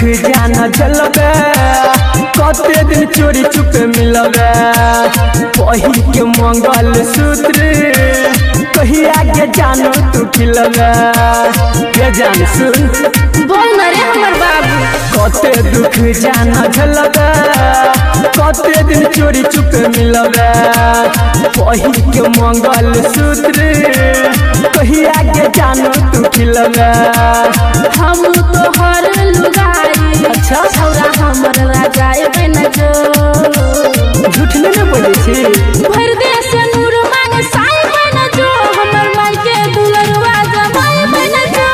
जाना जलबे कते दिन चोरी चुपे मिलबे पहिर के मंगल सूत्र कहिया के जानो तू खिलबे के जान सुन बोल न रे हमर बाबू कते दुख जाना जलबे कते दिन चोरी चुपे मिलबे पहिर के मंगल सूत्र कहिया के जानो तू खिलबे हम तो हर लुगाई अच्छा छौरा हमर राजाए बन जो झूठ नहीं बोले छी भर दे से नूर मांग साई बन जो हमर माई के दुलरवा जमाई बन जो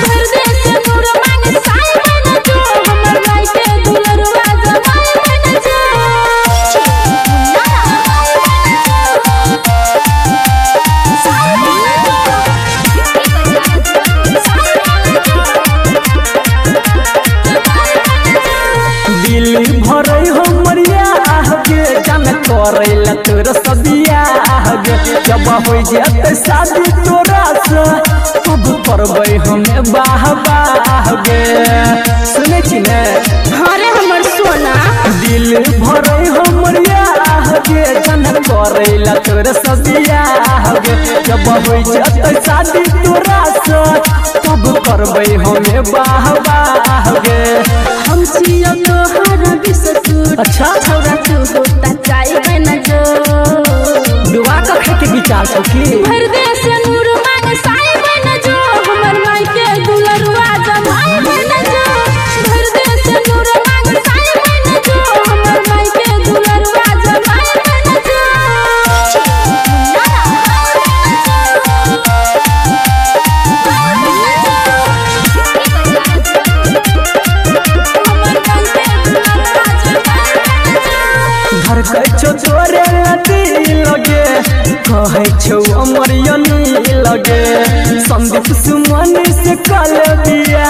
भर दे से नूर मांग साई बन जो हमर माई के दुलरवा जमाई बन जो दिल भरई हमरिया गे जान करैला तोर सदिया गे जब हो जाते शादी तोरा से तब करबै हमें बाह गे सुने छी ने हरे हमर सोना दिल भरई हमरिया गे जान करैला तोर सदिया गे जब हो जाते शादी तोरा से तब करबै हमें बाह गे हम छियो तोहर बिससुर अच्छा छौरा तू होता चाय बन जो दुआ का खाए के विचार छौ की भर दे से नूर मांग साई बन जो हमर माई के दुलरुआ जमाई बन जो भर दे से नूर मांग साई बन जो हमर माई के दुलरुआ जमाई बन जो घर कछो तोरे लती लगे कहे छौ अमर यनी लगे संदीप सुमन से कल दिया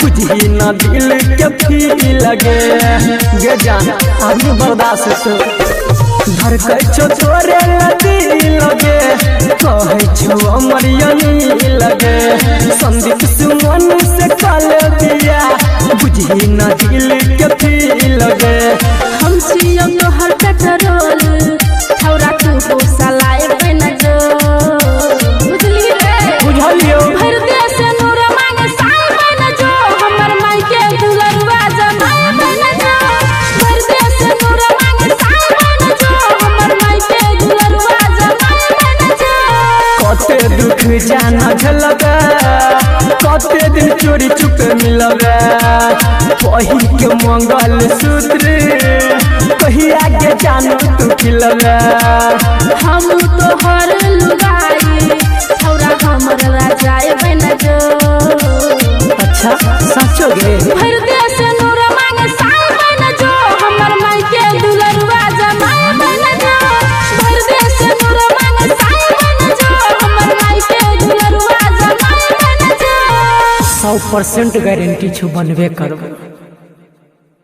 बुझी न दिल के फी लगे गे जान अभी बर्दाश्त से घर कछो तोरे लती लगे कहे छौ अमर यनी लगे संदीप सुमन से कल दिया बुझी न दिल के फी लगे हम छियो तोहर पेट्रोल छौरा तू हो सलाए बन जो बुझली रे बुझलियो भर दे से नूर मांग साई बन जो हमर माई के दुलरुआ जमाई बन जो भर दे से नूर मांग साई बन जो हमर माई के दुलरुआ जमाई बन जो कते दुख जाना झलबे कते दिन चोरी चुपे मिलबे पहिर के मंगल सूत्र कहिया के जानो तू खिलबे हम तो हर लुगाई छौरा हमर राजाए बन जो अच्छा सचो गे भर दे से नूर मांग साई बन जो हमर माई के दुलरुआ जमाई बन जो भर दे से नूर मांग साई बन जो हमर माई के दुलरुआ जमाई बन जो 100% गारंटी छु बनबे करबो।